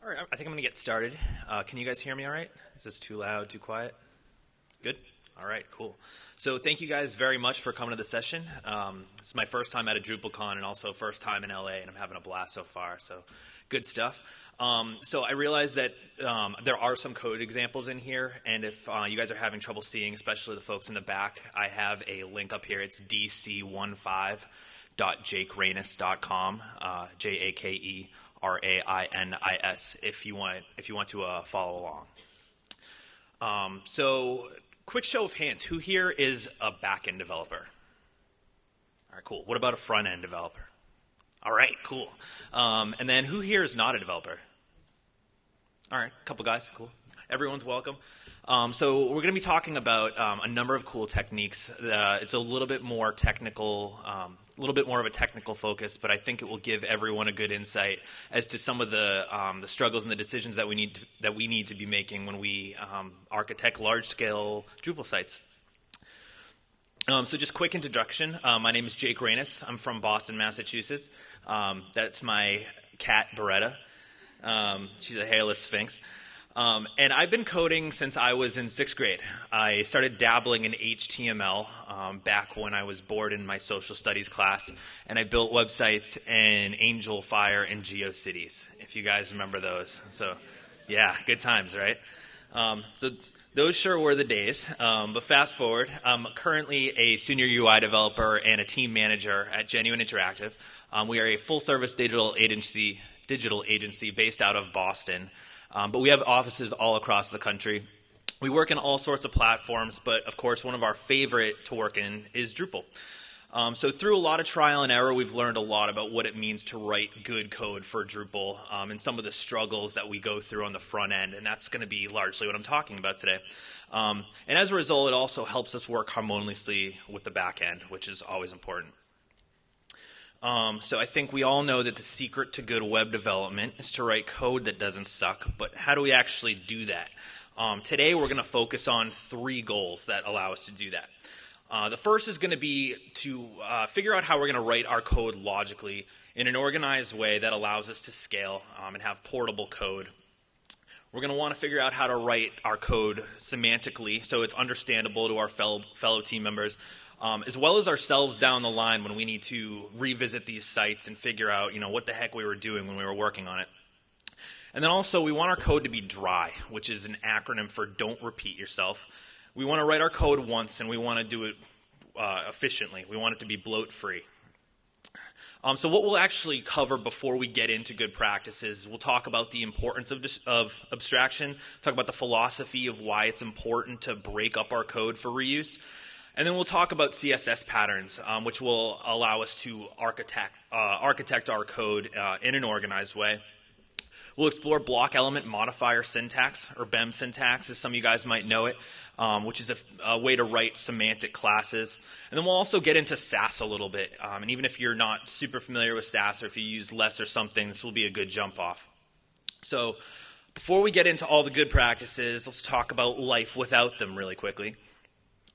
All right, I think I'm going to get started. Can you guys hear me all right? Is this too loud, too quiet? Good? All right, cool. So thank you guys very much for coming to the session. It's my first time at a DrupalCon and also first time in LA, and I'm having a blast so far, so good stuff. So I realize that there are some code examples in here, and if you guys are having trouble seeing, especially the folks in the back, I have a link up here. It's dc15.jakerainis.com, JAKERAINIS, if you want to follow along. So quick show of hands, who here is a back-end developer? All right, cool. What about a front-end developer? All right, cool. And then who here is not a developer? All right, a couple guys, cool. Everyone's welcome. So we're going to be talking about a number of cool techniques. It's a little bit more technical, a little bit more of a technical focus, but I think it will give everyone a good insight as to some of the struggles and the decisions that we need to be making when we architect large-scale Drupal sites. So just quick introduction. My name is Jake Rainis. I'm from Boston, Massachusetts. That's my cat, Beretta. She's a hairless sphinx. And I've been coding since I was in 6th grade. I started dabbling in HTML back when I was bored in my social studies class, and I built websites in Angel Fire and GeoCities, if you guys remember those. So, yeah, good times, right? So those sure were the days. But fast forward, I'm currently a senior UI developer and a team manager at Genuine Interactive. We are a full-service digital agency based out of Boston. But we have offices all across the country. We work in all sorts of platforms, but of course one of our favorite to work in is Drupal. So through a lot of trial and error, we've learned a lot about what it means to write good code for Drupal and some of the struggles that we go through on the front end, and that's going to be largely what I'm talking about today. And as a result, it also helps us work harmoniously with the back end, which is always important. So I think we all know that the secret to good web development is to write code that doesn't suck, but how do we actually do that? Today we're going to focus on 3 goals that allow us to do that. The first is going to be to figure out how we're going to write our code logically in an organized way that allows us to scale and have portable code. We're going to want to figure out how to write our code semantically so it's understandable to our fellow team members, as well as ourselves down the line when we need to revisit these sites and figure out, what the heck we were doing when we were working on it. And then also, we want our code to be dry, which is an acronym for don't repeat yourself. We want to write our code once, and we want to do it efficiently. We want it to be bloat-free. So what we'll actually cover before we get into good practices, we'll talk about the importance of abstraction, talk about the philosophy of why it's important to break up our code for reuse. And then we'll talk about CSS patterns, which will allow us to architect our code in an organized way. We'll explore Block-Element-Modifier syntax, or BEM syntax, as some of you guys might know it, which is a way to write semantic classes. And then we'll also get into Sass a little bit. And even if you're not super familiar with Sass, or if you use less or something, this will be a good jump off. So before we get into all the good practices, let's talk about life without them really quickly.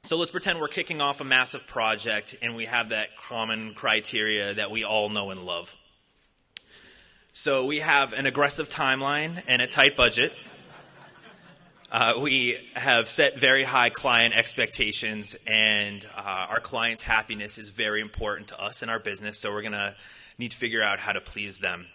So let's pretend we're kicking off a massive project and we have that common criteria that we all know and love. So we have an aggressive timeline and a tight budget. We have set very high client expectations, and our client's happiness is very important to us in our business, so we're going to need to figure out how to please them.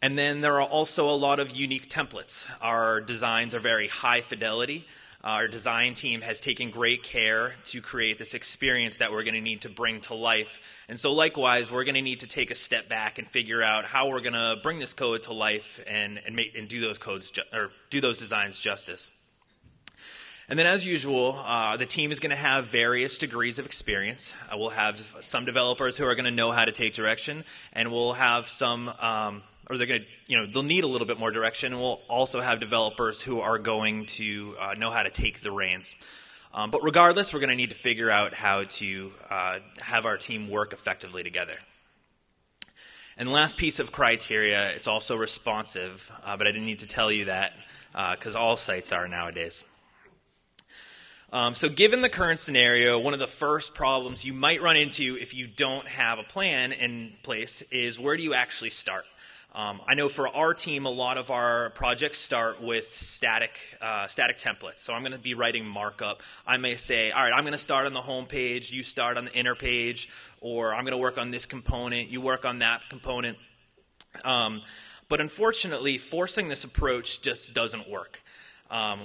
And then there are also a lot of unique templates. Our designs are very high fidelity. Our design team has taken great care to create this experience that we're going to need to bring to life. And so likewise, we're going to need to take a step back and figure out how we're going to bring this code to life and do those designs justice. And then as usual, the team is going to have various degrees of experience. We'll have some developers who are going to know how to take direction, and we'll have some they'll need a little bit more direction, and we'll also have developers who are going to know how to take the reins. But regardless, we're going to need to figure out how to have our team work effectively together. And the last piece of criteria, it's also responsive, but I didn't need to tell you that because all sites are nowadays. So given the current scenario, one of the first problems you might run into if you don't have a plan in place is where do you actually start? I know for our team, a lot of our projects start with static templates. So I'm going to be writing markup. I may say, all right, I'm going to start on the home page, you start on the inner page, or I'm going to work on this component, you work on that component. But unfortunately, forcing this approach just doesn't work.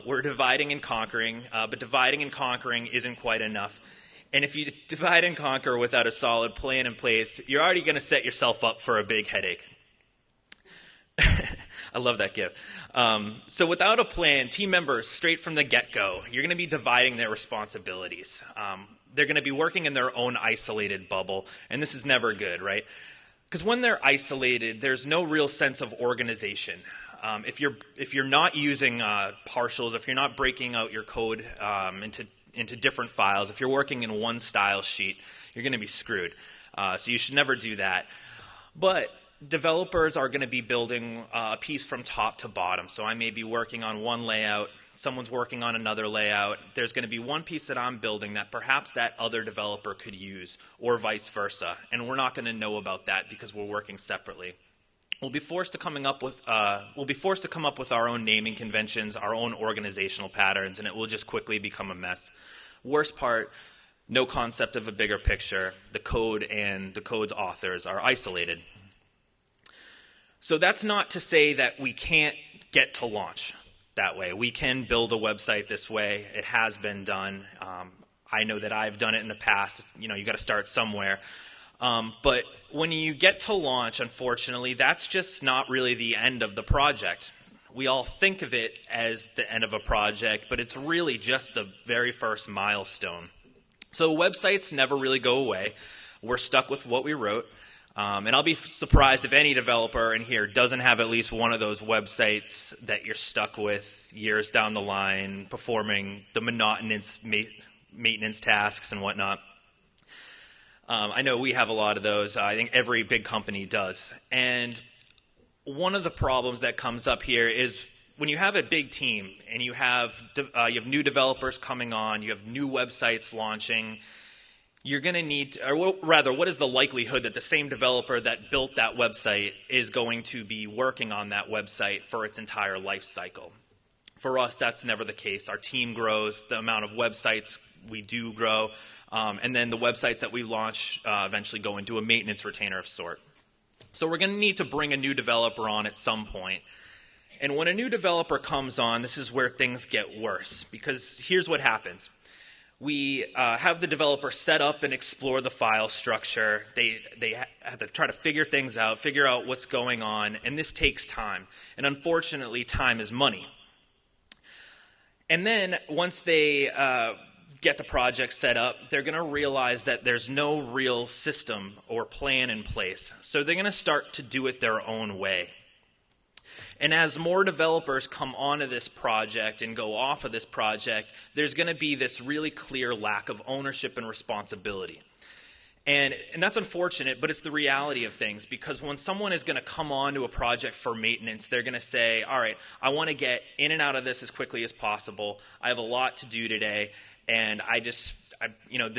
We're dividing and conquering, but dividing and conquering isn't quite enough. And if you divide and conquer without a solid plan in place, you're already going to set yourself up for a big headache. I love that GIF. So without a plan, team members, straight from the get-go, you're going to be dividing their responsibilities. They're going to be working in their own isolated bubble, and this is never good, right? Because when they're isolated, there's no real sense of organization. If you're not using partials, if you're not breaking out your code into different files, if you're working in one style sheet, you're going to be screwed. So you should never do that. But developers are going to be building a piece from top to bottom. So I may be working on one layout, someone's working on another layout. There's going to be one piece that I'm building that perhaps that other developer could use, or vice versa. And we're not going to know about that because we're working separately. We'll be forced to come up with our own naming conventions, our own organizational patterns, and it will just quickly become a mess. Worst part, no concept of a bigger picture. The code and the code's authors are isolated. So that's not to say that we can't get to launch that way. We can build a website this way. It has been done. I know that I've done it in the past. You got to start somewhere. But when you get to launch, unfortunately, that's just not really the end of the project. We all think of it as the end of a project, but it's really just the very first milestone. So websites never really go away. We're stuck with what we wrote. And I'll be surprised if any developer in here doesn't have at least one of those websites that you're stuck with years down the line, performing the monotonous maintenance tasks and whatnot. I know we have a lot of those. I think every big company does. And one of the problems that comes up here is when you have a big team and you have new developers coming on, you have new websites launching, you're going to need, or rather, what is the likelihood that the same developer that built that website is going to be working on that website for its entire life cycle? For us, that's never the case. Our team grows, the amount of websites we do grow, and then the websites that we launch eventually go into a maintenance retainer of sort. So we're going to need to bring a new developer on at some point. And when a new developer comes on, this is where things get worse, because here's what happens. We have the developer set up and explore the file structure. They have to try to figure things out, figure out what's going on, and this takes time. And unfortunately, time is money. And then once they get the project set up, they're going to realize that there's no real system or plan in place. So they're going to start to do it their own way. And as more developers come onto this project and go off of this project, there's going to be this really clear lack of ownership and responsibility. And that's unfortunate, but it's the reality of things, because when someone is going to come onto a project for maintenance, they're going to say, all right, I want to get in and out of this as quickly as possible. I have a lot to do today, and this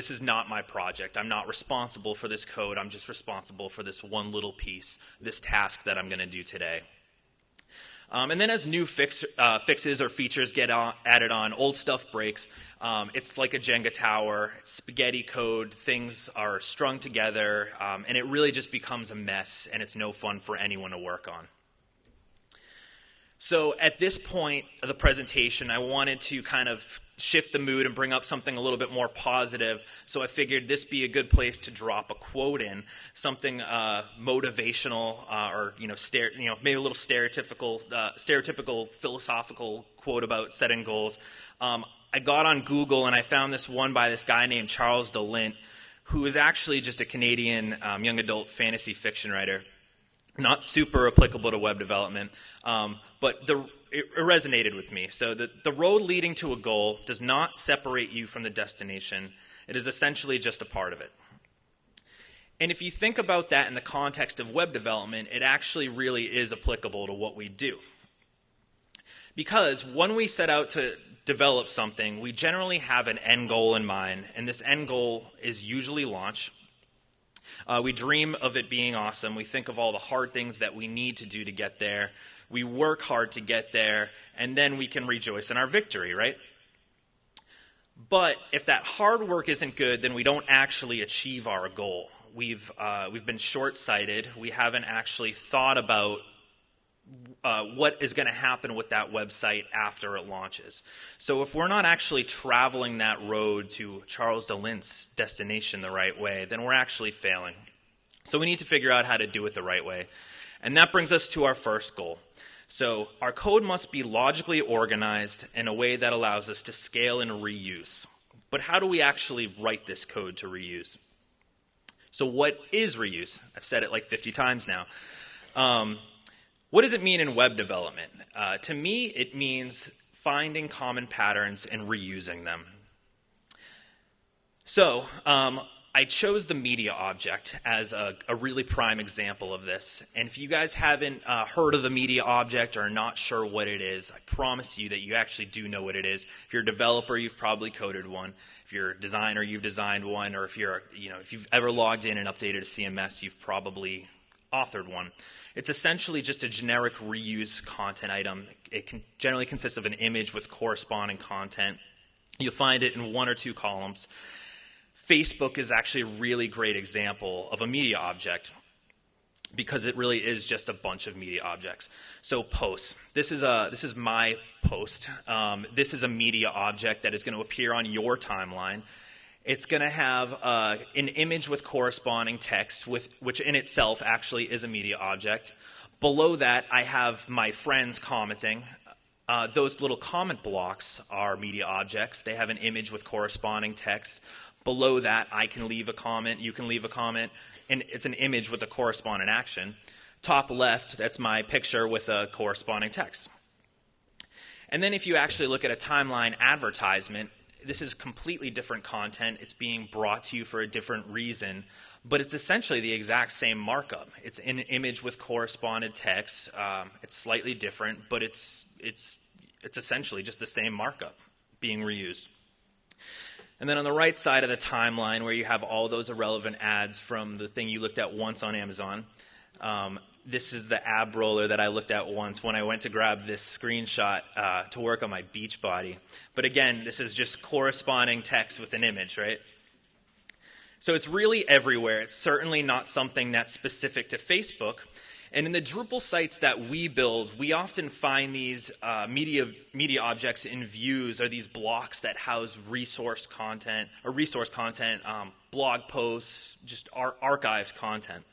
is not my project. I'm not responsible for this code. I'm just responsible for this one little piece, this task that I'm going to do today. And then as new fixes or features get added on, old stuff breaks. It's like a Jenga tower. It's spaghetti code. Things are strung together, and it really just becomes a mess, and it's no fun for anyone to work on. So at this point of the presentation, I wanted to kind of shift the mood and bring up something a little bit more positive. So I figured this be a good place to drop a quote in, something motivational, or maybe a little stereotypical philosophical quote about setting goals. I got on Google and I found this one by this guy named Charles DeLint, who is actually just a Canadian young adult fantasy fiction writer. Not super applicable to web development, but it resonated with me. So the road leading to a goal does not separate you from the destination. It is essentially just a part of it. And if you think about that in the context of web development, it actually really is applicable to what we do. Because when we set out to develop something, we generally have an end goal in mind, and this end goal is usually launch. We dream of it being awesome. We think of all the hard things that we need to do to get there. We work hard to get there, and then we can rejoice in our victory, right? But if that hard work isn't good, then we don't actually achieve our goal. We've been short-sighted. We haven't actually thought about what is going to happen with that website after it launches. So if we're not actually traveling that road to Charles de Lint's destination the right way, then we're actually failing. So we need to figure out how to do it the right way. And that brings us to our first goal. So our code must be logically organized in a way that allows us to scale and reuse. But how do we actually write this code to reuse? So what is reuse? I've said it like 50 times now. What does it mean in web development? To me, it means finding common patterns and reusing them. So I chose the media object as a really prime example of this. And if you guys haven't heard of the media object or are not sure what it is, I promise you that you actually do know what it is. If you're a developer, you've probably coded one. If you're a designer, you've designed one. Or if you've ever logged in and updated a CMS, you've probably authored one. It's essentially just a generic reuse content item. It generally consists of an image with corresponding content. You'll find it in 1 or 2 columns. Facebook is actually a really great example of a media object because it really is just a bunch of media objects. So posts. This is my post. This is a media object that is going to appear on your timeline. It's going to have an image with corresponding text, which in itself actually is a media object. Below that, I have my friends commenting. Those little comment blocks are media objects. They have an image with corresponding text. Below that, I can leave a comment, you can leave a comment, and it's an image with a corresponding action. Top left, that's my picture with a corresponding text. And then if you actually look at a timeline advertisement, this is completely different content. It's being brought to you for a different reason, but it's essentially the exact same markup. It's an image with corresponding text. It's slightly different, but it's essentially just the same markup being reused. And then on the right side of the timeline where you have all those irrelevant ads from the thing you looked at once on Amazon, this is the ab roller that I looked at once when I went to grab this screenshot to work on my beach body. But again, this is just corresponding text with an image, right? So it's really everywhere. It's certainly not something that's specific to Facebook. And in the Drupal sites that we build, we often find these media objects in views, or these blocks that house resource content, blog posts, just archives content.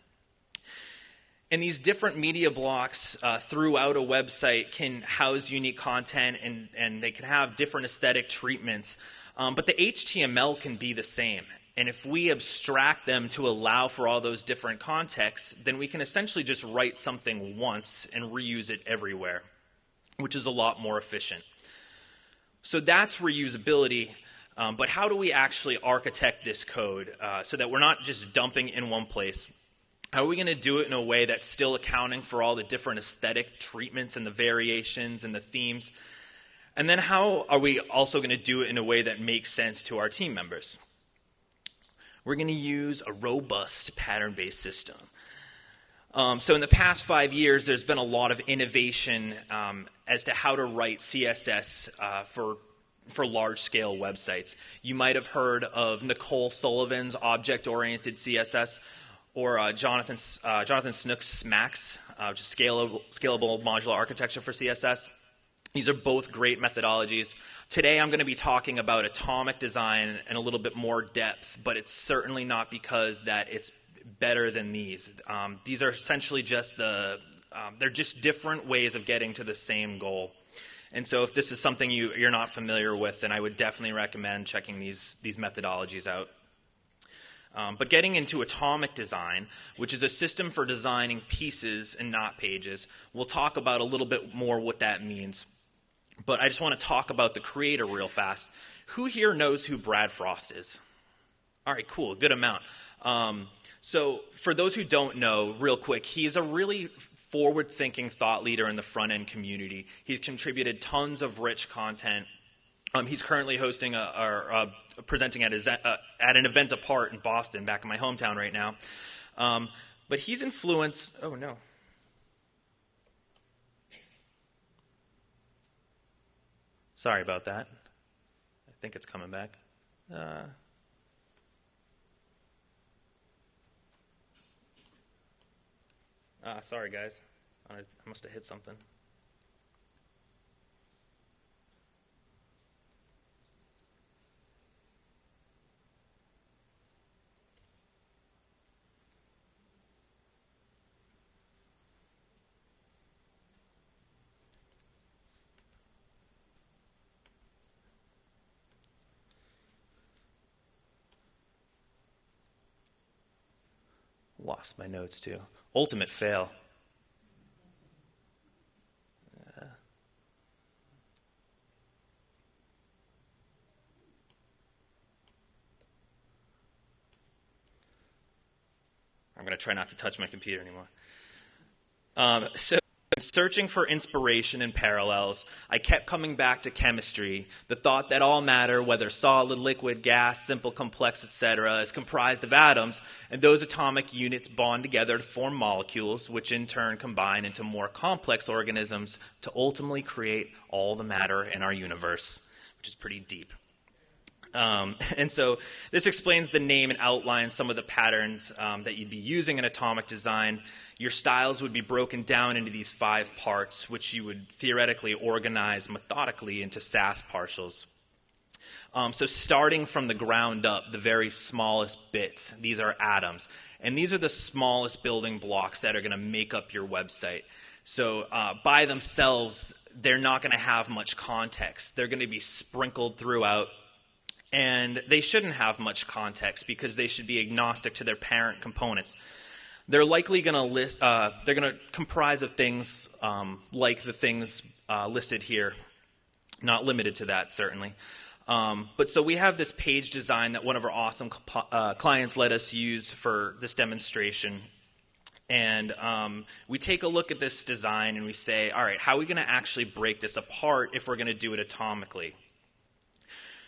And these different media blocks throughout a website can house unique content, and they can have different aesthetic treatments. But the HTML can be the same. And if we abstract them to allow for all those different contexts, then we can essentially just write something once and reuse it everywhere, which is a lot more efficient. So that's reusability. But how do we actually architect this code so that we're not just dumping in one place? How are we going to do it in a way that's still accounting for all the different aesthetic treatments and the variations and the themes? And then how are we also going to do it in a way that makes sense to our team members? We're going to use a robust pattern-based system. So in the past 5 years, there's been a lot of innovation as to how to write CSS for large-scale websites. You might have heard of Nicole Sullivan's object-oriented CSS, or Jonathan Snook's SMAX, which is scalable modular architecture for CSS. These are both great methodologies. Today I'm going to be talking about atomic design in a little bit more depth, but it's certainly not because that it's better than these. These are essentially just they're just different ways of getting to the same goal. And so if this is something you're not familiar with, then I would definitely recommend checking these methodologies out. But getting into atomic design, which is a system for designing pieces and not pages, we'll talk about a little bit more what that means. But I just want to talk about the creator real fast. Who here knows who Brad Frost is? All right, cool, good amount. So for those who don't know, real quick, he's a really forward-thinking thought leader in the front-end community. He's contributed tons of rich content He's currently hosting presenting at an event apart in Boston, back in my hometown right now. But he's influenced. Oh no. Sorry about that. I think it's coming back. Sorry, guys. I must have hit something. Lost my notes too. Ultimate fail. I'm going to try not to touch my computer anymore. So, searching for inspiration and parallels, I kept coming back to chemistry, the thought that all matter, whether solid, liquid, gas, simple, complex, etc., is comprised of atoms, and those atomic units bond together to form molecules, which in turn combine into more complex organisms to ultimately create all the matter in our universe, which is pretty deep. And so this explains the name and outlines some of the patterns that you'd be using in atomic design. Your styles would be broken down into these 5 parts, which you would theoretically organize methodically into Sass partials. So starting from the ground up, the very smallest bits, these are atoms. And these are the smallest building blocks that are going to make up your website. So by themselves, they're not going to have much context. They're going to be sprinkled throughout. And they shouldn't have much context because they should be agnostic to their parent components. They're likely going to they're going to comprise of things like the things listed here, not limited to that certainly. But so we have this page design that one of our awesome clients let us use for this demonstration. And we take a look at this design and we say, all right, how are we going to actually break this apart if we're going to do it atomically?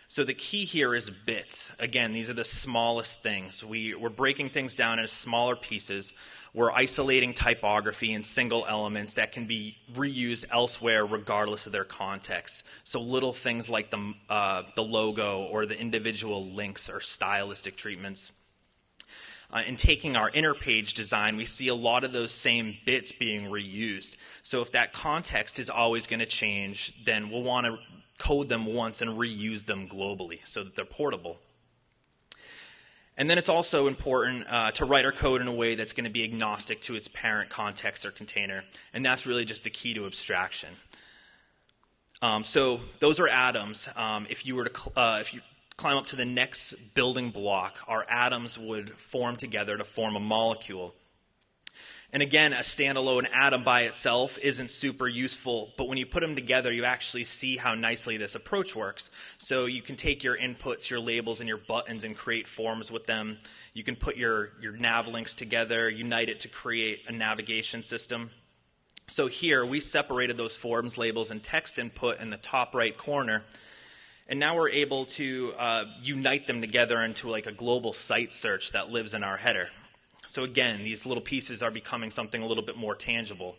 So the key here is bits. Again, these are the smallest things. We're breaking things down into smaller pieces. We're isolating typography and single elements that can be reused elsewhere regardless of their context. So little things like the logo or the individual links or stylistic treatments. In taking our inner page design, we see a lot of those same bits being reused. So if that context is always going to change, then we'll want to code them once and reuse them globally so that they're portable. And then it's also important to write our code in a way that's going to be agnostic to its parent context or container. And that's really just the key to abstraction. So those are atoms. If you climb up to the next building block, our atoms would form together to form a molecule. And again, a standalone atom by itself isn't super useful, but when you put them together, you actually see how nicely this approach works. So you can take your inputs, your labels, and your buttons and create forms with them. You can put your nav links together, unite it to create a navigation system. So here, we separated those forms, labels, and text input in the top right corner. And now we're able to unite them together into like a global site search that lives in our header. So again, these little pieces are becoming something a little bit more tangible.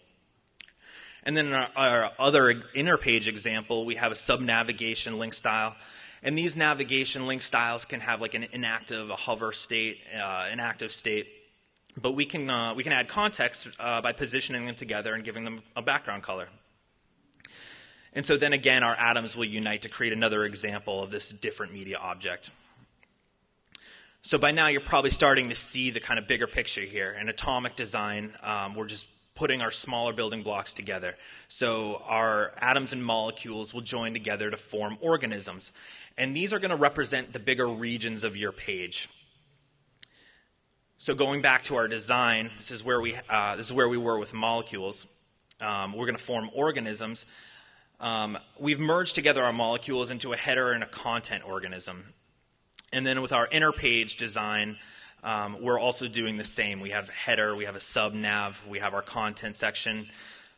And then in our other inner page example, we have a sub-navigation link style. And these navigation link styles can have like an inactive, a hover state, an active state. But we can add context by positioning them together and giving them a background color. And so then again, our atoms will unite to create another example of this different media object. So by now, you're probably starting to see the kind of bigger picture here. In atomic design, we're just putting our smaller building blocks together. So our atoms and molecules will join together to form organisms. And these are going to represent the bigger regions of your page. So going back to our design, this is where we were with molecules. We're going to form organisms. We've merged together our molecules into a header and a content organism. And then with our inner page design, we're also doing the same. We have a header, we have a sub-nav, we have our content section.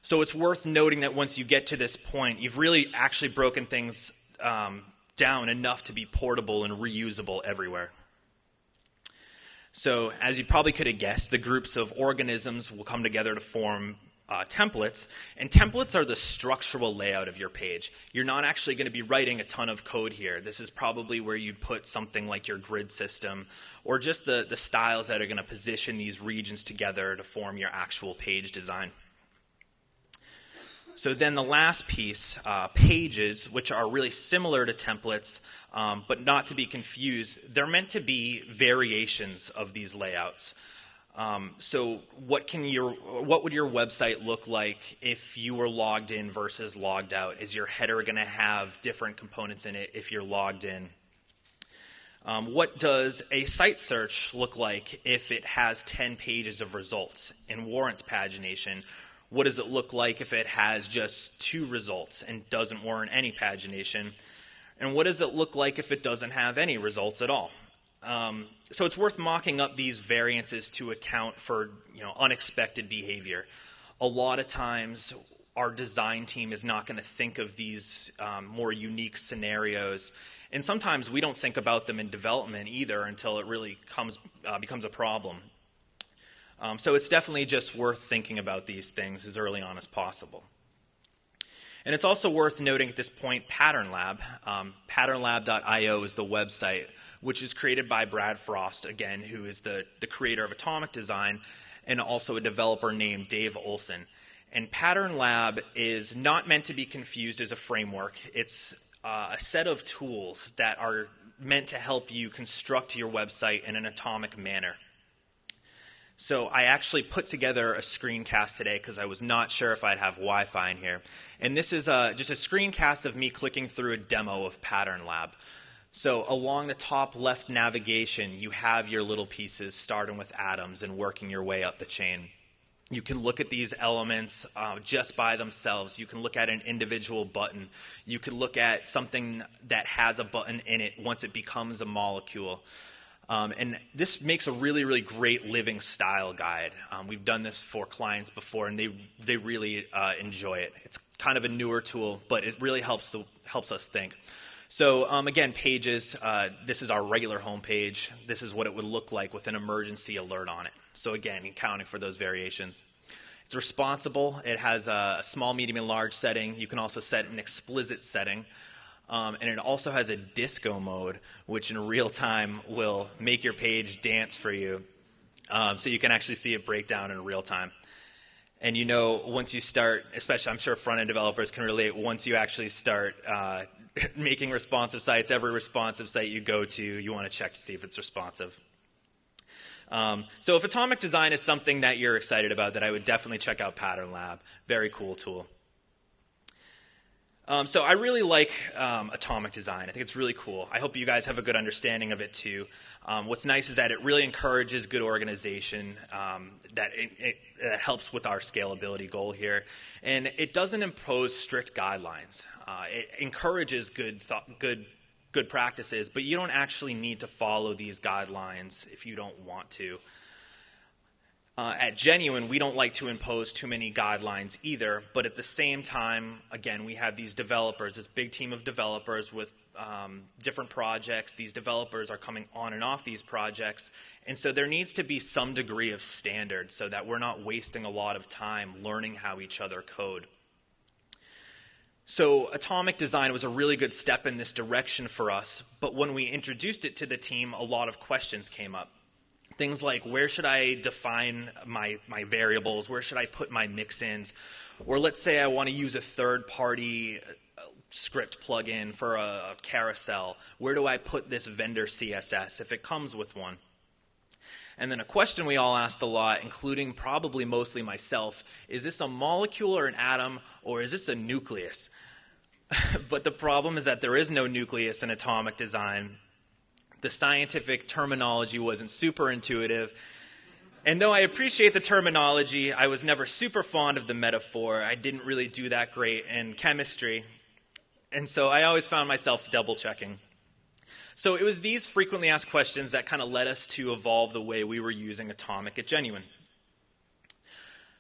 So it's worth noting that once you get to this point, you've really actually broken things down enough to be portable and reusable everywhere. So as you probably could have guessed, the groups of organisms will come together to form templates, and templates are the structural layout of your page. You're not actually going to be writing a ton of code here. This is probably where you'd put something like your grid system, or just the styles that are going to position these regions together to form your actual page design. So then the last piece, pages, which are really similar to templates, but not to be confused, they're meant to be variations of these layouts. So what would your website look like if you were logged in versus logged out? Is your header going to have different components in it if you're logged in? What does a site search look like if it has 10 pages of results and warrants pagination? What does it look like if it has just 2 results and doesn't warrant any pagination? And what does it look like if it doesn't have any results at all? So it's worth mocking up these variances to account for unexpected behavior. A lot of times our design team is not going to think of these more unique scenarios. And sometimes we don't think about them in development either until it really becomes a problem. So it's definitely just worth thinking about these things as early on as possible. And it's also worth noting at this point Pattern Lab. Patternlab.io is the website, which is created by Brad Frost, again, who is the creator of Atomic Design, and also a developer named Dave Olson. And Pattern Lab is not meant to be confused as a framework. It's a set of tools that are meant to help you construct your website in an atomic manner. So I actually put together a screencast today because I was not sure if I'd have Wi-Fi in here. And this is just a screencast of me clicking through a demo of Pattern Lab. So along the top left navigation, you have your little pieces starting with atoms and working your way up the chain. You can look at these elements just by themselves. You can look at an individual button. You can look at something that has a button in it once it becomes a molecule. And this makes a really, really great living style guide. We've done this for clients before, and they really enjoy it. It's kind of a newer tool, but it really helps us think. So again, pages, this is our regular home page. This is what it would look like with an emergency alert on it. So again, accounting for those variations. It's responsible. It has a small, medium, and large setting. You can also set an explicit setting. And it also has a disco mode, which in real time will make your page dance for you. So you can actually see it break down in real time. And once you start, especially I'm sure front-end developers can relate, once you actually start making responsive sites, every responsive site you go to, you want to check to see if it's responsive. So if Atomic Design is something that you're excited about, then I would definitely check out Pattern Lab. Very cool tool. So I really like Atomic Design. I think it's really cool. I hope you guys have a good understanding of it too. What's nice is that it really encourages good organization, that it helps with our scalability goal here. And it doesn't impose strict guidelines. It encourages good practices, but you don't actually need to follow these guidelines if you don't want to. At Genuine, we don't like to impose too many guidelines either, but at the same time, again, we have these developers, this big team of developers with different projects. These developers are coming on and off these projects, and so there needs to be some degree of standard so that we're not wasting a lot of time learning how each other code. So Atomic Design was a really good step in this direction for us, but when we introduced it to the team, a lot of questions came up. Things like, where should I define my variables? Where should I put my mixins? Or let's say I want to use a third-party script plugin for a carousel. Where do I put this vendor CSS if it comes with one? And then a question we all asked a lot, including probably mostly myself, is this a molecule or an atom, or is this a nucleus? But the problem is that there is no nucleus in Atomic Design. The scientific terminology wasn't super intuitive. And though I appreciate the terminology, I was never super fond of the metaphor. I didn't really do that great in chemistry. And so I always found myself double-checking. So it was these frequently asked questions that kind of led us to evolve the way we were using Atomic at Genuine.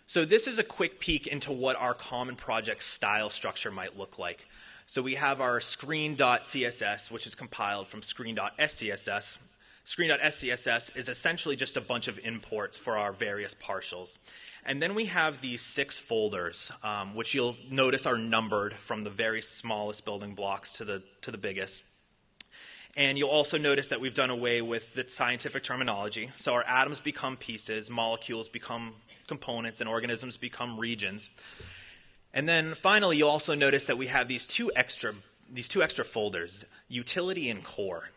So this is a quick peek into what our common project style structure might look like. So we have our screen.css, which is compiled from screen.scss. Screen.scss is essentially just a bunch of imports for our various partials. And then we have these 6 folders, which you'll notice are numbered from the very smallest building blocks to the biggest. And you'll also notice that we've done away with the scientific terminology. So our atoms become pieces, molecules become components, and organisms become regions. And then finally, you'll also notice that we have these two extra folders, utility and core.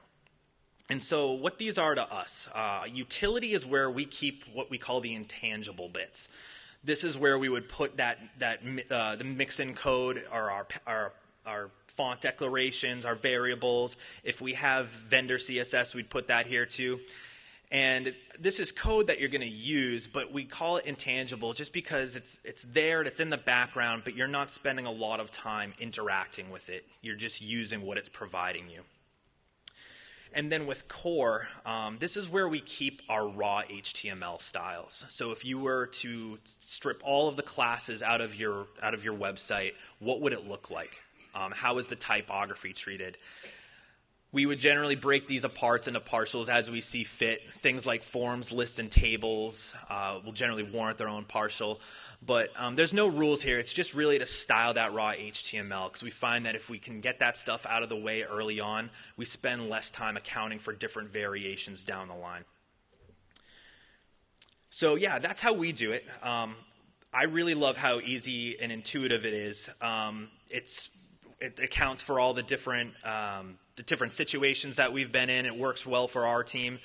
And so what these are to us, utility is where we keep what we call the intangible bits. This is where we would put the mix-in code, or our font declarations, our variables. If we have vendor CSS, we'd put that here too. And this is code that you're going to use, but we call it intangible just because it's there, it's in the background, but you're not spending a lot of time interacting with it. You're just using what it's providing you. And then with core, this is where we keep our raw HTML styles. So if you were to strip all of the classes out of your website, what would it look like? How is the typography treated? We would generally break these apart into partials as we see fit. Things like forms, lists, and tables will generally warrant their own partial. But there's no rules here. It's just really to style that raw HTML, because we find that if we can get that stuff out of the way early on, we spend less time accounting for different variations down the line. So yeah, that's how we do it. I really love how easy and intuitive it is. It accounts for all the different situations that we've been in. It works well for our team.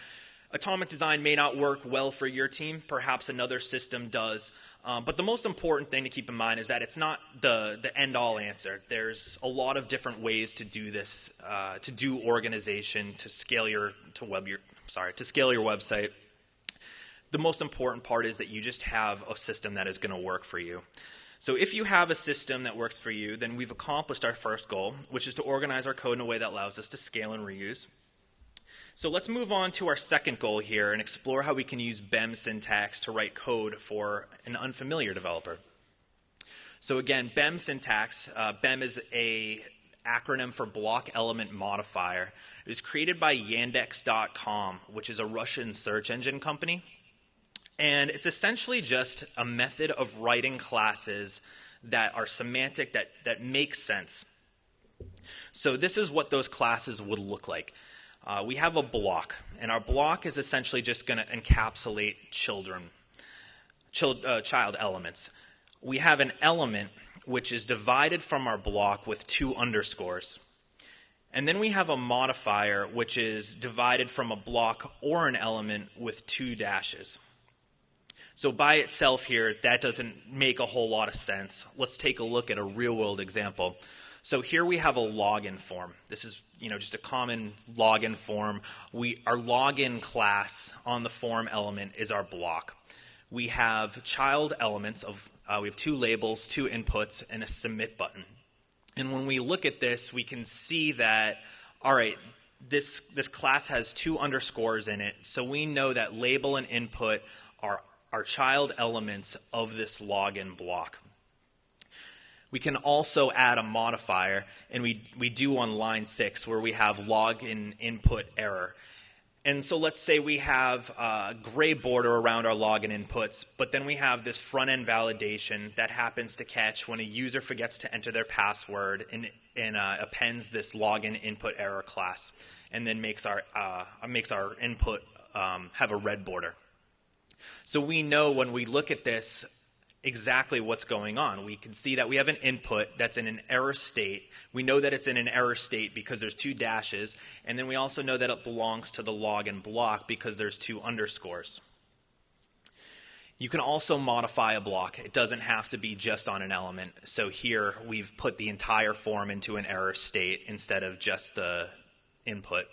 Atomic design may not work well for your team. Perhaps another system does. But the most important thing to keep in mind is that it's not the end-all answer. There's a lot of different ways to do this, to do organization, to scale your website. The most important part is that you just have a system that is going to work for you. So if you have a system that works for you, then we've accomplished our first goal, which is to organize our code in a way that allows us to scale and reuse. So let's move on to our second goal here and explore how we can use BEM syntax to write code for an unfamiliar developer. So again, BEM syntax, BEM is an acronym for Block-Element-Modifier. It was created by Yandex.com, which is a Russian search engine company. And it's essentially just a method of writing classes that are semantic, that make sense. So this is what those classes would look like. We have a block, and our block is essentially just going to encapsulate child elements. We have an element which is divided from our block with 2 underscores. And then we have a modifier which is divided from a block or an element with 2 dashes. So by itself here, that doesn't make a whole lot of sense. Let's take a look at a real-world example. So here we have a login form. This is just a common login form. Our login class on the form element is our block. We have child elements we have 2 labels, 2 inputs, and a submit button. And when we look at this, we can see that, all right, this class has 2 underscores in it, so we know that label and input are child elements of this login block. We can also add a modifier, and we do on line 6, where we have login input error. And so let's say we have a gray border around our login inputs, but then we have this front-end validation that happens to catch when a user forgets to enter their password and appends this login input error class, and then makes our input have a red border. So we know when we look at this exactly what's going on. We can see that we have an input that's in an error state. We know that it's in an error state because there's 2 dashes, and then we also know that it belongs to the login block because there's 2 underscores. You can also modify a block. It doesn't have to be just on an element. So here we've put the entire form into an error state instead of just the input.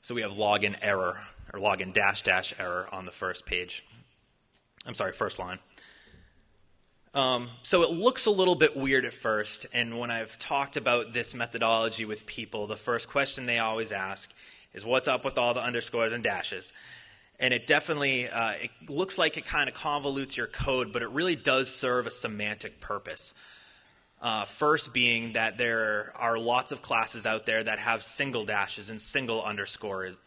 So we have login error, or login -- error on the first line. So it looks a little bit weird at first, and when I've talked about this methodology with people, the first question they always ask is, what's up with all the underscores and dashes? And it definitely, it looks like it kind of convolutes your code, but it really does serve a semantic purpose. First being that there are lots of classes out there that have single dashes and single underscores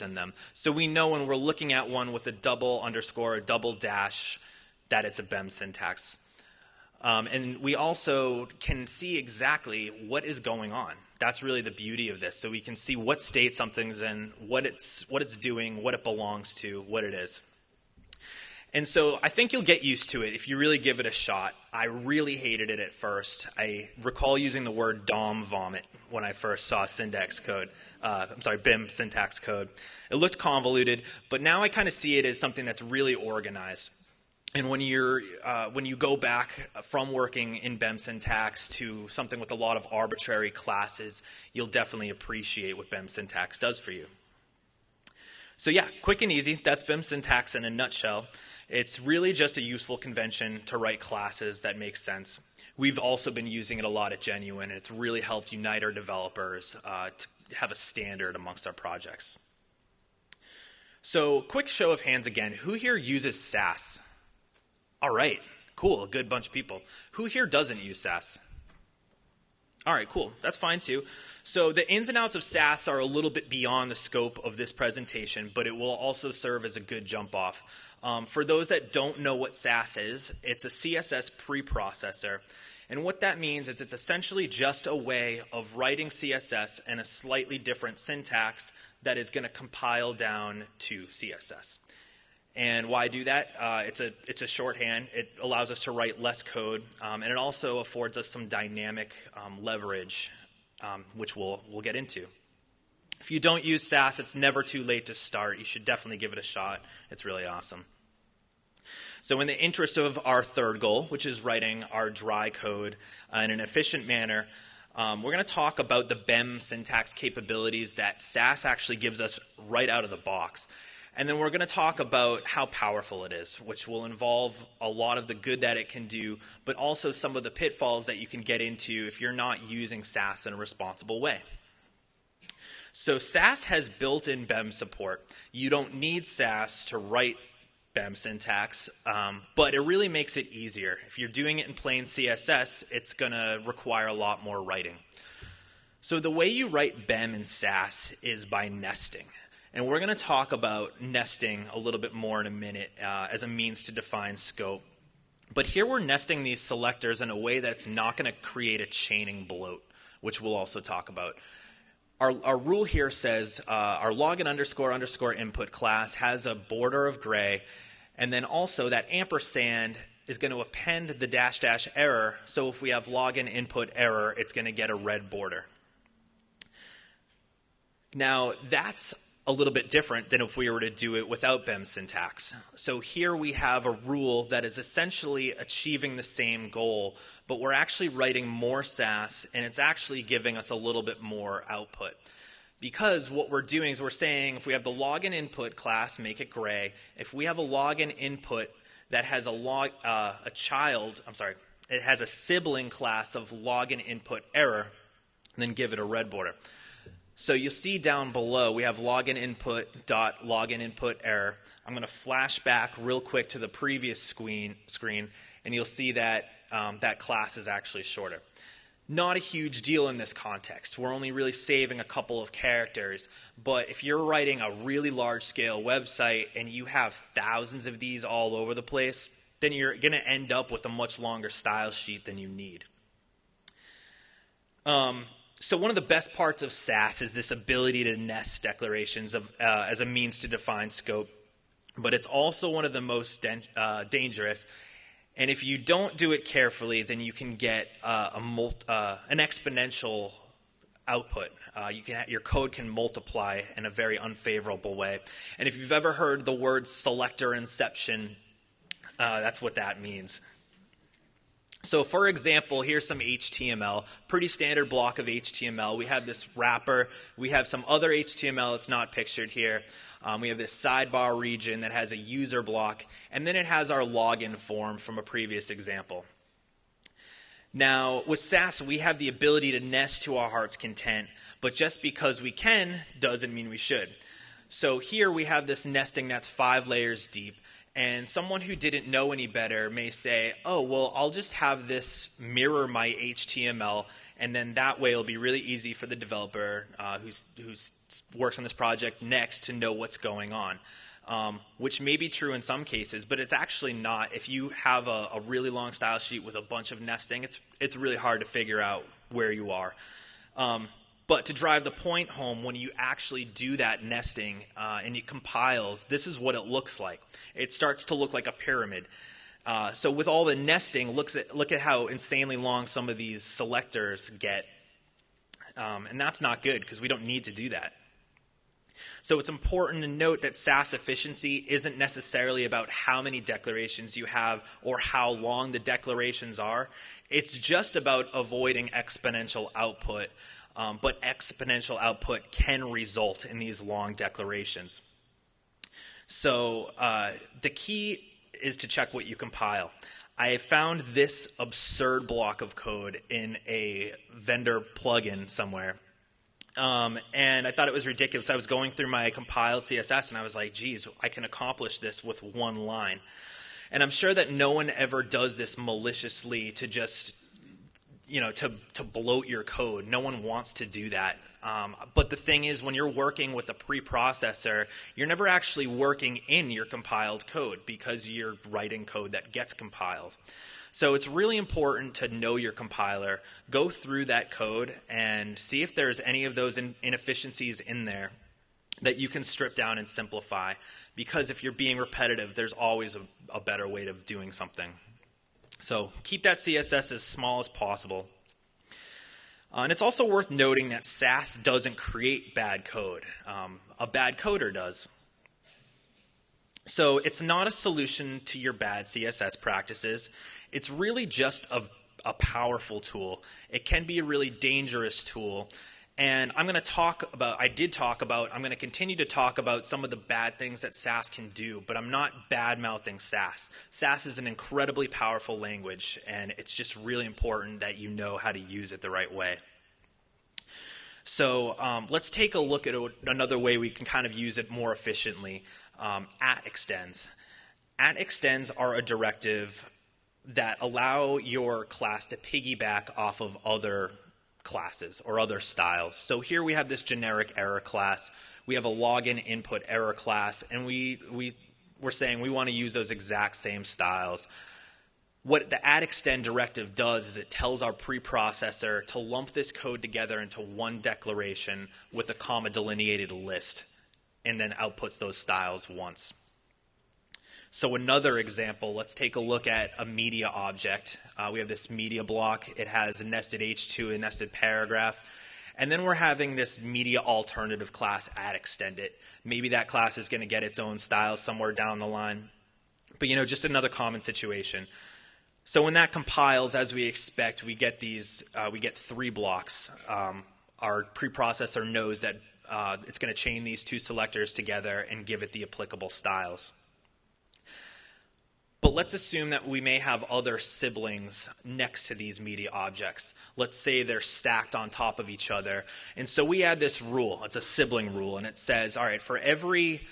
in them. So we know when we're looking at one with a double underscore, a double dash, that it's a BEM syntax. And we also can see exactly what is going on. That's really the beauty of this. So we can see what state something's in, what it's doing, what it belongs to, what it is. And so I think you'll get used to it if you really give it a shot. I really hated it at first. I recall using the word DOM vomit when I first saw BEM syntax code. It looked convoluted, but now I kind of see it as something that's really organized. And when you go back from working in BEM syntax to something with a lot of arbitrary classes, you'll definitely appreciate what BEM syntax does for you. So yeah, quick and easy. That's BEM syntax in a nutshell. It's really just a useful convention to write classes that make sense. We've also been using it a lot at Genuine, and it's really helped unite our developers to have a standard amongst our projects. So quick show of hands again. Who here uses Sass? All right, cool, a good bunch of people. Who here doesn't use Sass? All right, cool, that's fine too. So the ins and outs of Sass are a little bit beyond the scope of this presentation, but it will also serve as a good jump off. For those that don't know what Sass is, it's a CSS preprocessor. And what that means is it's essentially just a way of writing CSS in a slightly different syntax that is going to compile down to CSS. And why do that? It's a shorthand. It allows us to write less code, and it also affords us some dynamic leverage, which we'll get into. If you don't use Sass, it's never too late to start. You should definitely give it a shot. It's really awesome. So in the interest of our third goal, which is writing our dry code in an efficient manner, we're going to talk about the BEM syntax capabilities that Sass actually gives us right out of the box. And then we're going to talk about how powerful it is, which will involve a lot of the good that it can do, but also some of the pitfalls that you can get into if you're not using Sass in a responsible way. So Sass has built-in BEM support. You don't need Sass to write BEM syntax, but it really makes it easier. If you're doing it in plain CSS, it's going to require a lot more writing. So the way you write BEM in Sass is by nesting. And we're going to talk about nesting a little bit more in a minute as a means to define scope. But here we're nesting these selectors in a way that's not going to create a chaining bloat, which we'll also talk about. Our rule here says our login __ input class has a border of gray, and then also that ampersand is going to append the -- error, so if we have login input error, it's going to get a red border. Now, that's a little bit different than if we were to do it without BEM syntax. So here we have a rule that is essentially achieving the same goal, but we're actually writing more Sass, and it's actually giving us a little bit more output. Because what we're doing is we're saying if we have the login input class, make it gray. If we have a login input that has it has a sibling class of login input error, then give it a red border. So you'll see down below we have login input dot login input error. I'm going to flash back real quick to the previous screen, and you'll see that that class is actually shorter. Not a huge deal in this context. We're only really saving a couple of characters. But if you're writing a really large-scale website and you have thousands of these all over the place, then you're going to end up with a much longer style sheet than you need. So one of the best parts of Sass is this ability to nest declarations as a means to define scope, but it's also one of the most dangerous. And if you don't do it carefully, then you can get an exponential output. Your code can multiply in a very unfavorable way. And if you've ever heard the word selector inception, that's what that means. So for example, here's some HTML, pretty standard block of HTML. We have this wrapper. We have some other HTML that's not pictured here. We have this sidebar region that has a user block, and then it has our login form from a previous example. Now, with Sass, we have the ability to nest to our heart's content, but just because we can doesn't mean we should. So here we have this nesting that's 5 layers deep, and someone who didn't know any better may say, oh, well, I'll just have this mirror my HTML, and then that way it'll be really easy for the developer who works on this project next to know what's going on. Which may be true in some cases, but it's actually not. If you have a really long style sheet with a bunch of nesting, it's really hard to figure out where you are. But to drive the point home, when you actually do that nesting and it compiles, this is what it looks like. It starts to look like a pyramid. So with all the nesting, look at how insanely long some of these selectors get. And that's not good because we don't need to do that. So it's important to note that Sass efficiency isn't necessarily about how many declarations you have or how long the declarations are. It's just about avoiding exponential output. But exponential output can result in these long declarations. So the key is to check what you compile. I found this absurd block of code in a vendor plugin somewhere. And I thought it was ridiculous. I was going through my compiled CSS and I was like, geez, I can accomplish this with one line. And I'm sure that no one ever does this maliciously to just, to bloat your code. No one wants to do that. But the thing is, when you're working with a preprocessor, you're never actually working in your compiled code because you're writing code that gets compiled. So it's really important to know your compiler, go through that code, and see if there's any of those inefficiencies in there that you can strip down and simplify. Because if you're being repetitive, there's always a better way of doing something. So keep that CSS as small as possible. And it's also worth noting that Sass doesn't create bad code. A bad coder does. So it's not a solution to your bad CSS practices. It's really just a powerful tool. It can be a really dangerous tool. And I'm going to continue to talk about some of the bad things that Sass can do, but I'm not bad-mouthing Sass. Sass is an incredibly powerful language, and it's just really important that you know how to use it the right way. So let's take a look at another way we can kind of use it more efficiently. @extends. @extends are a directive that allow your class to piggyback off of other classes or other styles. So here we have this generic error class. We have a login input error class, and we're saying we want to use those exact same styles. What the @extend directive does is it tells our preprocessor to lump this code together into one declaration with a comma delineated list, and then outputs those styles once. So another example, let's take a look at a media object. We have this media block. It has a nested H2, a nested paragraph. And then we're having this media alternative class @extended. Maybe that class is going to get its own style somewhere down the line. But just another common situation. So when that compiles, as we expect, we get 3 blocks. Our preprocessor knows that it's going to chain these 2 selectors together and give it the applicable styles. But let's assume that we may have other siblings next to these media objects. Let's say they're stacked on top of each other. And so we add this rule. It's a sibling rule. And it says, all right, for every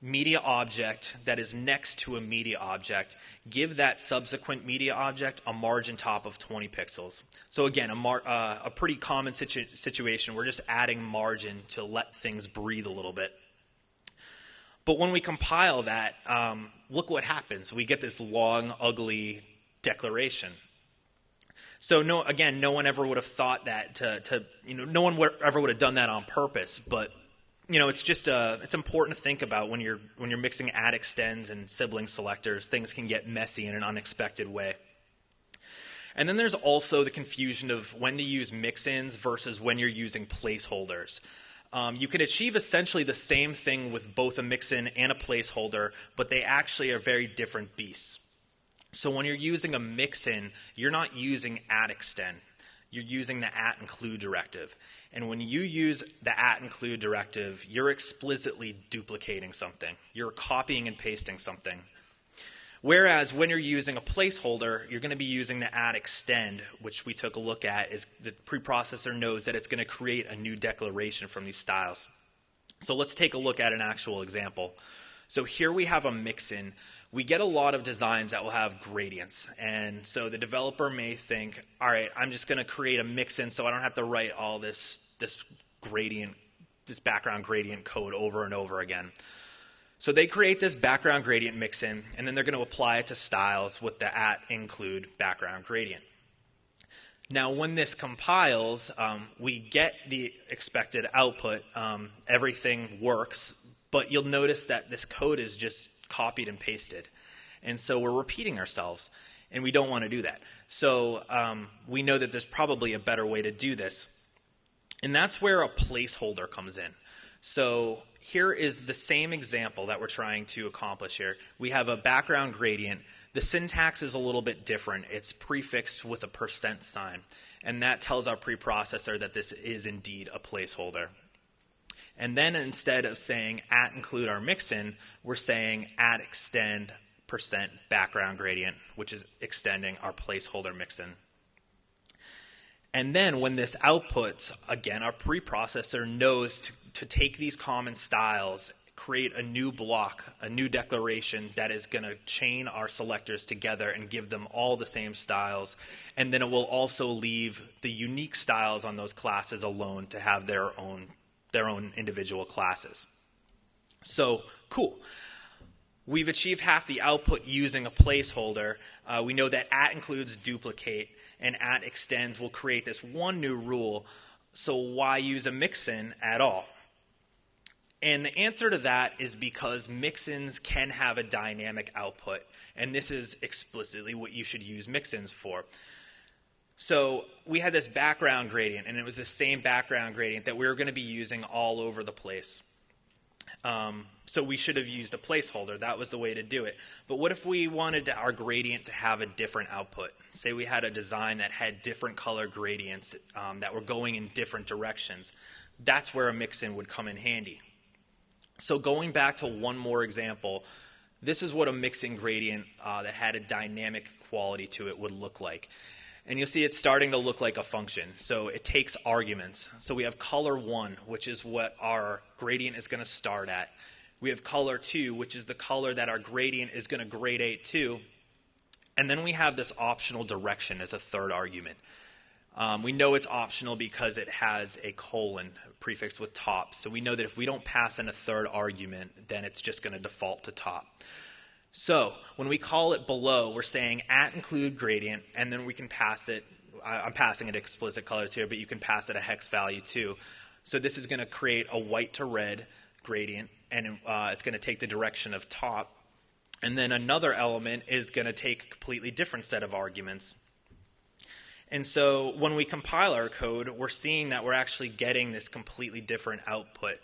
media object that is next to a media object, give that subsequent media object a margin top of 20 pixels. So again, a pretty common situation. We're just adding margin to let things breathe a little bit. But when we compile that, look what happens. We get this long, ugly declaration. So no one ever would have thought that no one ever would have done that on purpose. But it's important to think about when you're mixing @extends and sibling selectors. Things can get messy in an unexpected way. And then there's also the confusion of when to use mixins versus when you're using placeholders. You can achieve essentially the same thing with both a mixin and a placeholder, but they actually are very different beasts. So when you're using a mixin, you're not using @extend. You're using the @include directive. And when you use the @include directive, you're explicitly duplicating something. You're copying and pasting something. Whereas when you're using a placeholder, you're going to be using the @extend, which we took a look at, is the preprocessor knows that it's going to create a new declaration from these styles. So let's take a look at an actual example. So here we have a mixin. We get a lot of designs that will have gradients. And so the developer may think, all right, I'm just going to create a mixin so I don't have to write all this gradient, this background gradient code over and over again. So they create this background gradient mixin, and then they're going to apply it to styles with the @include background gradient. Now, when this compiles, we get the expected output. Everything works, but you'll notice that this code is just copied and pasted. And so we're repeating ourselves, and we don't want to do that. So we know that there's probably a better way to do this. And that's where a placeholder comes in. So here is the same example that we're trying to accomplish here. We have a background gradient. The syntax is a little bit different. It's prefixed with a %sign. And that tells our preprocessor that this is indeed a placeholder. And then instead of saying @include our mixin, we're saying @extend %background gradient, which is extending our placeholder mixin. And then when this outputs, again, our preprocessor knows to take these common styles, create a new block, a new declaration that is going to chain our selectors together and give them all the same styles. And then it will also leave the unique styles on those classes alone to have their own individual classes. So, cool. We've achieved half the output using a placeholder. We know that @includes duplicate and @extends will create this one new rule. So why use a mixin at all? And the answer to that is because mixins can have a dynamic output. And this is explicitly what you should use mixins for. So we had this background gradient, and it was the same background gradient that we were going to be using all over the place. So we should have used a placeholder. That was the way to do it. But what if we wanted our gradient to have a different output? Say we had a design that had different color gradients that were going in different directions. That's where a mixin would come in handy. So going back to one more example, this is what a mixin gradient that had a dynamic quality to it would look like. And you'll see it's starting to look like a function. So it takes arguments. So we have color 1, which is what our gradient is going to start at. We have color 2, which is the color that our gradient is going to gradate to. And then we have this optional direction as a third argument. We know it's optional because it has a colon prefixed with top. So we know that if we don't pass in a third argument, then it's just going to default to top. So when we call it below, we're saying @include gradient, and then we can pass it. I'm passing it explicit colors here, but you can pass it a hex value too. So this is going to create a white to red gradient, and it's going to take the direction of top. And then another element is going to take a completely different set of arguments. And so when we compile our code, we're seeing that we're actually getting this completely different output.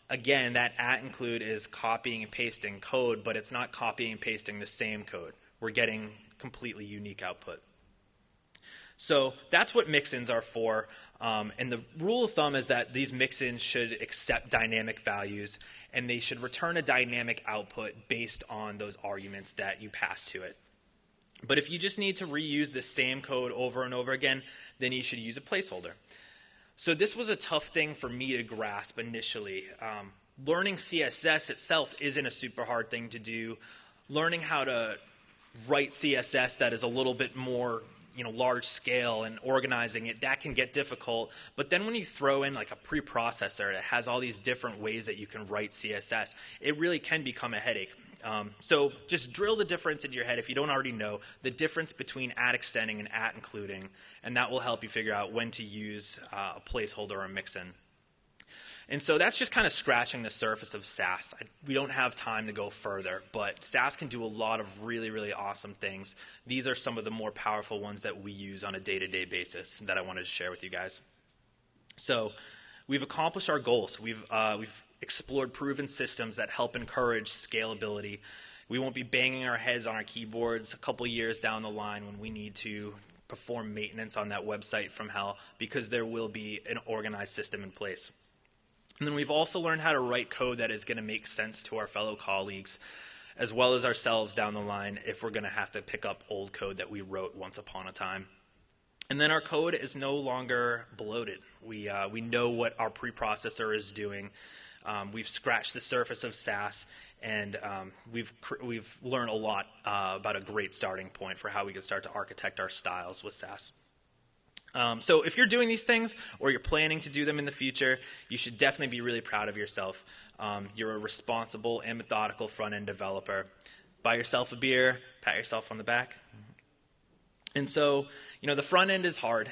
Again, that @include is copying and pasting code, but it's not copying and pasting the same code. We're getting completely unique output. So that's what mixins are for. And the rule of thumb is that these mixins should accept dynamic values, and they should return a dynamic output based on those arguments that you pass to it. But if you just need to reuse the same code over and over again, then you should use a placeholder. So this was a tough thing for me to grasp initially. Learning CSS itself isn't a super hard thing to do. Learning how to write CSS that is a little bit more large scale and organizing it, that can get difficult. But then when you throw in like a preprocessor that has all these different ways that you can write CSS, it really can become a headache. So just drill the difference into your head if you don't already know the difference between @extending and @including, and that will help you figure out when to use a placeholder or a mixin. And so that's just kind of scratching the surface of Sass. We don't have time to go further, but Sass can do a lot of really, really awesome things. These are some of the more powerful ones that we use on a day-to-day basis that I wanted to share with you guys. So we've accomplished our goals. We've explored proven systems that help encourage scalability. We won't be banging our heads on our keyboards a couple years down the line when we need to perform maintenance on that website from hell, because there will be an organized system in place. And then we've also learned how to write code that is going to make sense to our fellow colleagues, as well as ourselves down the line if we're going to have to pick up old code that we wrote once upon a time. And then our code is no longer bloated. We know what our preprocessor is doing. We've scratched the surface of Sass, and we've learned a lot about a great starting point for how we can start to architect our styles with Sass. So if you're doing these things or you're planning to do them in the future, you should definitely be really proud of yourself. You're a responsible and methodical front-end developer. Buy yourself a beer, pat yourself on the back. And so, the front end is hard.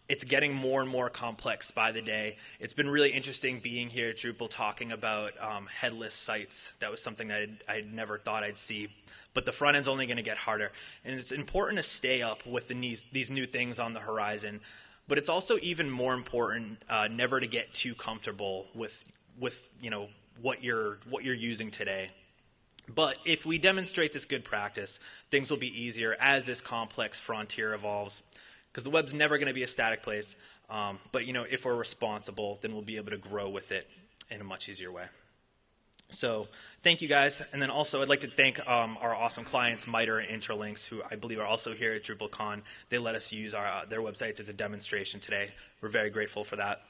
It's getting more and more complex by the day. It's been really interesting being here at Drupal talking about headless sites. That was something that I never thought I'd see. But the front end's only going to get harder. And it's important to stay up with these new things on the horizon. But it's also even more important never to get too comfortable with what you're using today. But if we demonstrate this good practice, things will be easier as this complex frontier evolves. Because the web's never going to be a static place. But if we're responsible, then we'll be able to grow with it in a much easier way. So thank you, guys. And then also I'd like to thank our awesome clients, MITRE and Intralinks, who I believe are also here at DrupalCon. They let us use their websites as a demonstration today. We're very grateful for that.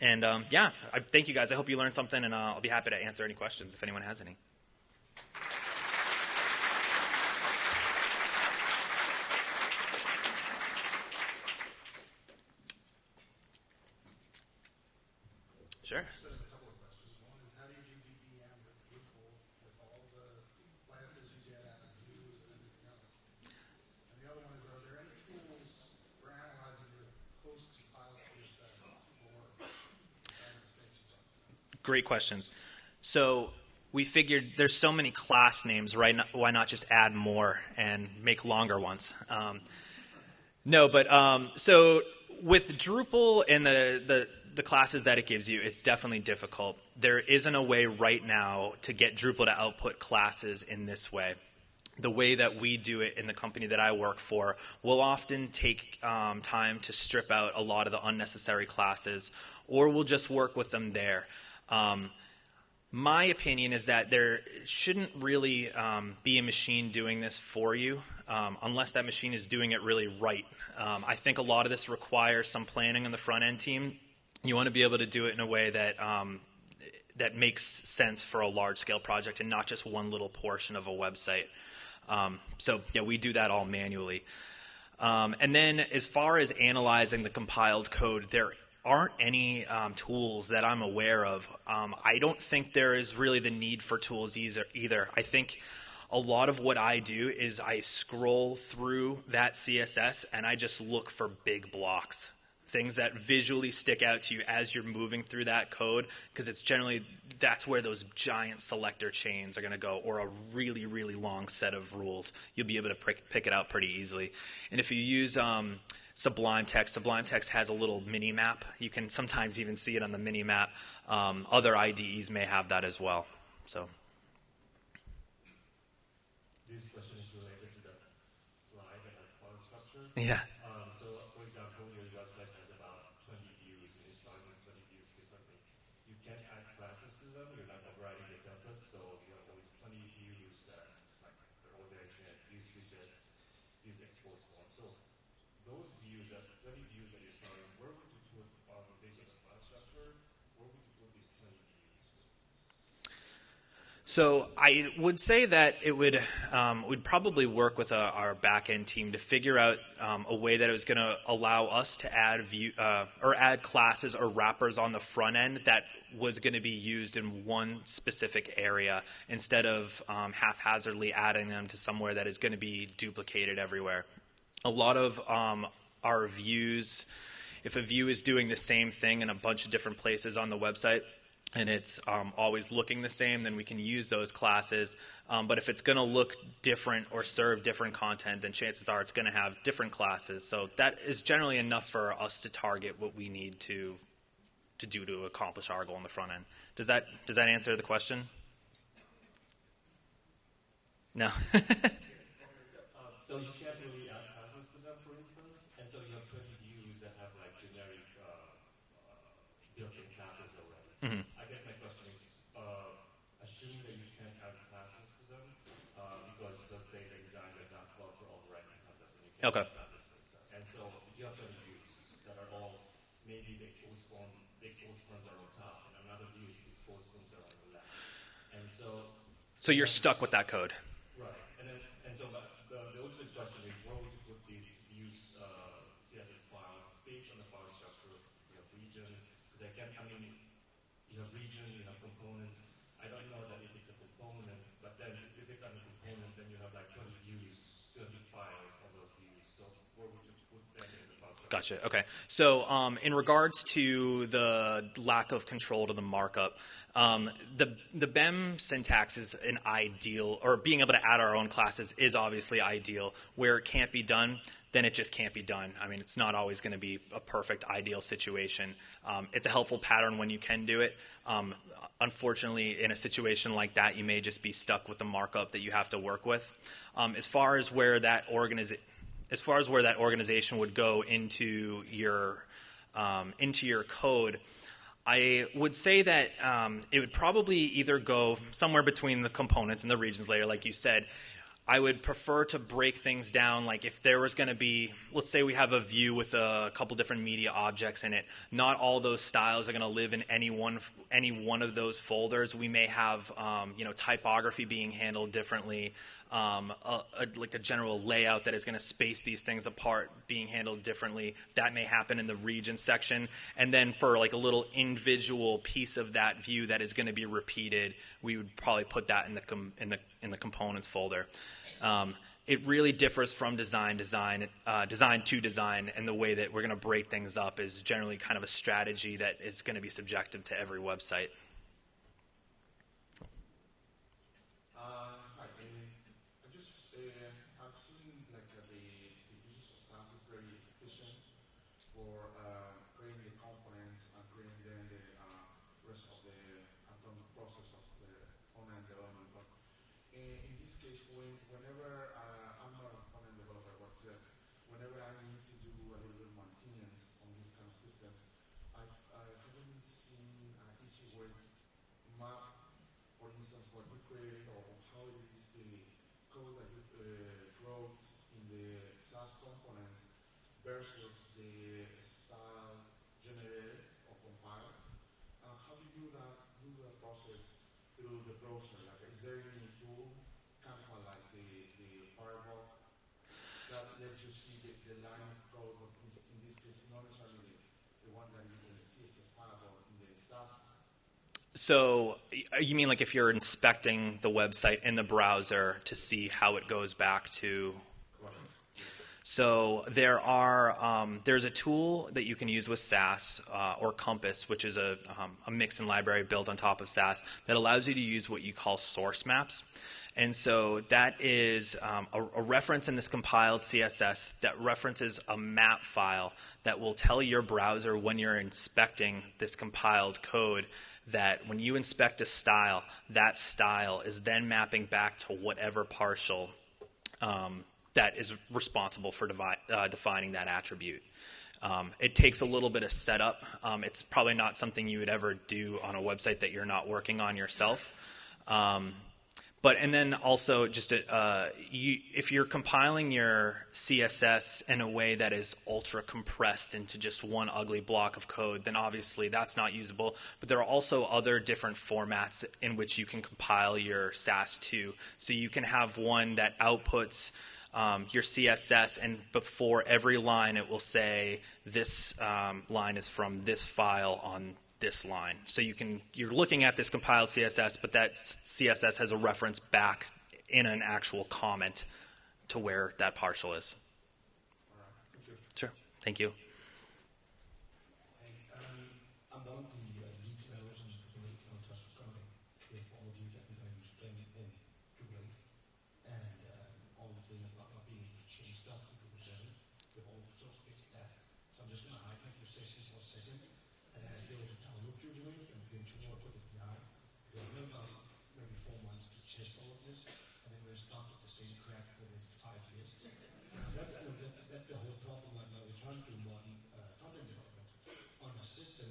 And I thank you, guys. I hope you learned something, and I'll be happy to answer any questions if anyone has any. Sure. Just a couple of questions. One is, how do you do BEM with Drupal with all the classes you get out of views and everything else? And the other one is, are there any tools for analyzing your post-compiled CSS or mistakes or something? Great questions. So we figured there's so many class names, right? Why not just add more and make longer ones? So with Drupal and the classes that it gives you, it's definitely difficult. There isn't a way right now to get Drupal to output classes in this way. The way that we do it in the company that I work for will often take time to strip out a lot of the unnecessary classes, or we'll just work with them there. My opinion is that there shouldn't really be a machine doing this for you unless that machine is doing it really right. I think a lot of this requires some planning on the front-end team. You want to be able to do it in a way that that makes sense for a large-scale project and not just one little portion of a website. We do that all manually. And then as far as analyzing the compiled code, there aren't any tools that I'm aware of. I don't think there is really the need for tools either. I think a lot of what I do is I scroll through that CSS and I just look for big blocks. Things that visually stick out to you as you're moving through that code, because it's generally, that's where those giant selector chains are going to go, or a really, really long set of rules. You'll be able to pick it out pretty easily. And if you use Sublime Text has a little mini map. You can sometimes even see it on the mini map. Other IDEs may have that as well. So. This question is related to that slide that has file structure. Yeah. So, for example, your website has about 20 views, and you start these 20 views differently. You can't add classes to them. You're not overriding the templates, so you have always 20 views that, like, they're all direction at views widgets, views export form. So, those views, that 20 views that you're starting, where would you put, based on the file structure, where would you put these 20 views? So I would say that it would probably work with our back-end team to figure out a way that it was going to allow us to add classes or wrappers on the front end that was going to be used in one specific area instead of haphazardly adding them to somewhere that is going to be duplicated everywhere. A lot of our views, if a view is doing the same thing in a bunch of different places on the website, and it's always looking the same, then we can use those classes. But if it's going to look different or serve different content, then chances are it's going to have different classes. So that is generally enough for us to target what we need to do to accomplish our goal on the front end. Does that answer the question? No. So you can't really add classes to them, for instance, and so you have 20 views that have like generic built-in classes already. Mm-hmm. I guess my question is, assuming that you can't add classes to them, because let's say the design does not call for overriding concepts, and you can't add classes to them. And so you have 20 views that are all, maybe the exposed forms are on top, and another view is the exposed forms are on the left. And so you're stuck with that code. Right. And so the ultimate question is, where would you put these views, CSS files? It's based on the file structure. You have regions, because you have region, you have components. I don't know that if it's a component, but then if it's a component, then you have like 20 views, 20 files of those views. So where would you put them in the file structure? Gotcha. Okay. So in regards to the lack of control to the markup, the BEM syntax is an ideal, or being able to add our own classes is obviously ideal. Where it can't be done, then it just can't be done. I mean, it's not always going to be a perfect, ideal situation. It's a helpful pattern when you can do it. Unfortunately, in a situation like that, you may just be stuck with the markup that you have to work with. As far as where that organization would go into your code, I would say that it would probably either go somewhere between the components and the regions layer, like you said. I would prefer to break things down, like if there was going to be, let's say we have a view with a couple different media objects in it. Not all those styles are going to live in any one of those folders. We may have typography being handled differently, like a general layout that is going to space these things apart being handled differently. That may happen in the region section. And then for like a little individual piece of that view that is going to be repeated, we would probably put that in the components folder. It really differs from design to design, and the way that we're going to break things up is generally kind of a strategy that is going to be subjective to every website. I've seen like the use of Sass is very efficient for creating the components and creating then the rest of the process of the front-end development. But in this case, whenever I'm not a front-end developer, but whenever I need to do a little bit of maintenance on this kind of systems, I haven't seen an easy way to map, for instance, what you created or how it is the code that you wrote in the Sass components versus the style generated or compiled. How do you do that process through the browser? Like, is there any tool, kind of like the Fireball, that lets you see the line of code, but in this case, not necessarily the one that is in the CSS file, but in the Sass? So you mean like if you're inspecting the website in the browser to see how it goes back to? So there's a tool that you can use with Sass or Compass, which is a Mixin library built on top of Sass that allows you to use what you call source maps. And so that is a reference in this compiled CSS that references a map file that will tell your browser when you're inspecting this compiled code that when you inspect a style, that style is then mapping back to whatever partial that is responsible for defining that attribute. It takes a little bit of setup. It's probably not something you would ever do on a website that you're not working on yourself. And then also, just if you're compiling your CSS in a way that is ultra compressed into just one ugly block of code, then obviously that's not usable. But there are also other different formats in which you can compile your Sass to. So you can have one that outputs your CSS, and before every line it will say this line is from this file on this line. So you're looking at this compiled CSS, but that CSS has a reference back in an actual comment to where that partial is. All right. Thank you. Sure. Thank you. I'm one of the lead developers on coding for all of you that are using in Drupal 8, and all the things about not being able to change stuff in Drupal 7. We've all sort of fixed that. So I'm just going to highlight your session for a second. And I have to download Drupal 8 and begin to work with it now. Because we have about maybe 4 months to test all of this, and then we're stuck with the same crap within 5 years. That's the whole problem right now. We're trying to do modern content development on a system.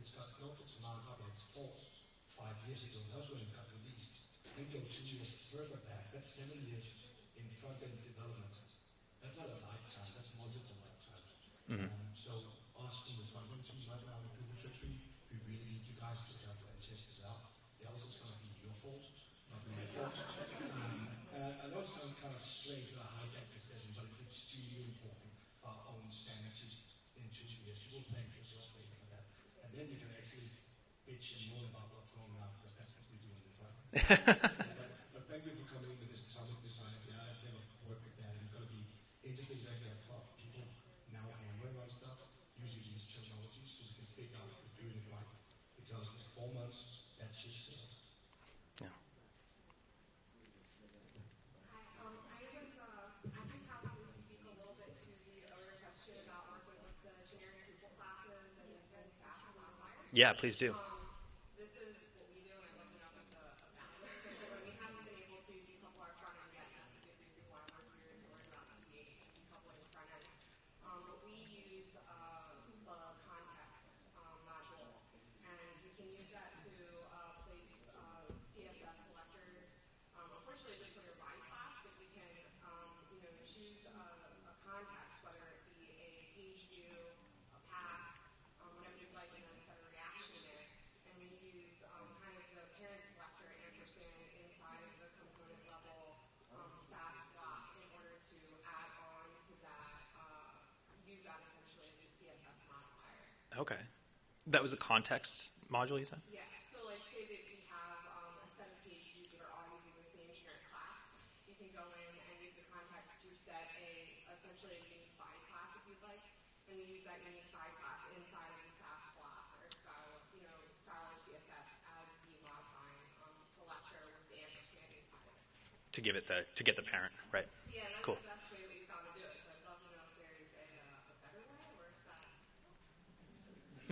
It's got no fixed amount of its false 5 years ago. That was when it got released. Then go 2 years further back. That's 7 years in front-end development. That's not a lifetime. That's multiple lifetimes. But thank you for coming with this atomic design. Yeah, I've never worked with that. And it's going to be interesting to actually have people now hammering on stuff using these technologies so we can figure out if we're doing it right. Because in 4 months, that shit sells. Yeah. I can probably speak a little bit to the earlier question about working with the generic Drupal classes and using Sass modifiers. Yeah, please do. This is what we do, and I'm looking up at the founder. We haven't been able to decouple our front end yet, and that's a good reason why we're here to learn about D8 and decoupling front end. But we use the context module, and we can use that to place CSS selectors. Unfortunately, just for your body class, but you can choose a context, whether it be a page view, a path, whatever you'd like, and then set a reaction in it. And we use kind of the parent selector ampersand inside of the component level Sass block in order to add on to that, use that essentially as the CSS modifier. Okay. That was a context module, you said? Yeah, so like say that we have a set of page views that are all using the same generic class. You can go in and use the context to set essentially a unique body class if you'd like, and we use that unique body class inside of the Sass block or Styler CSS as the modifying selector with the ampersand inside of it. To get the parent, right? Yeah, that's Cool. the best way that we found to do it. So I'd love to know if there is a better way or if that's.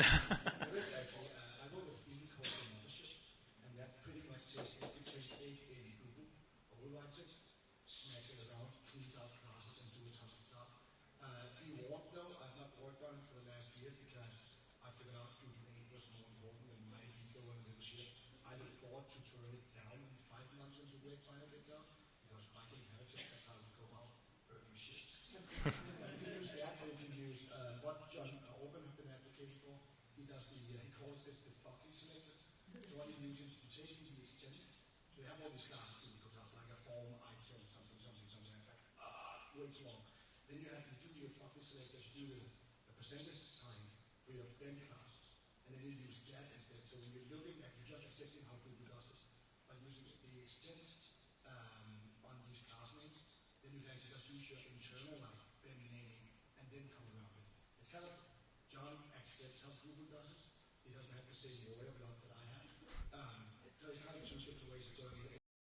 There is actually, I wrote a theme called the mothership, and that pretty much takes a Drupal, overrides it, smacks it around, cleans out classes, and do a ton of stuff. Be warned though, I've not worked on it for the last year because I figured out Drupal 8 was more important than my ego and leadership. I look forward to turn it down in 5 months when the web finally gets out, because Viking heritage, that's how we go out earning shit. You can use that, or you can use what John Orban has been advocating for. He does he calls this the fucking selector. So what he uses, you take it to the extent. So you have all these classes, it goes out like a form item, something like that. Way too long. Then you have to do your fucking selectors, you do the percentage sign for your BEM classes. And then you use that instead. So when you're looking at, you're just assessing how Drupal does it. By using the extent on these class names, then you can actually just use your internal like BEM naming and then come around it. It's kind of John accepts how Drupal does it. He doesn't have to say more about the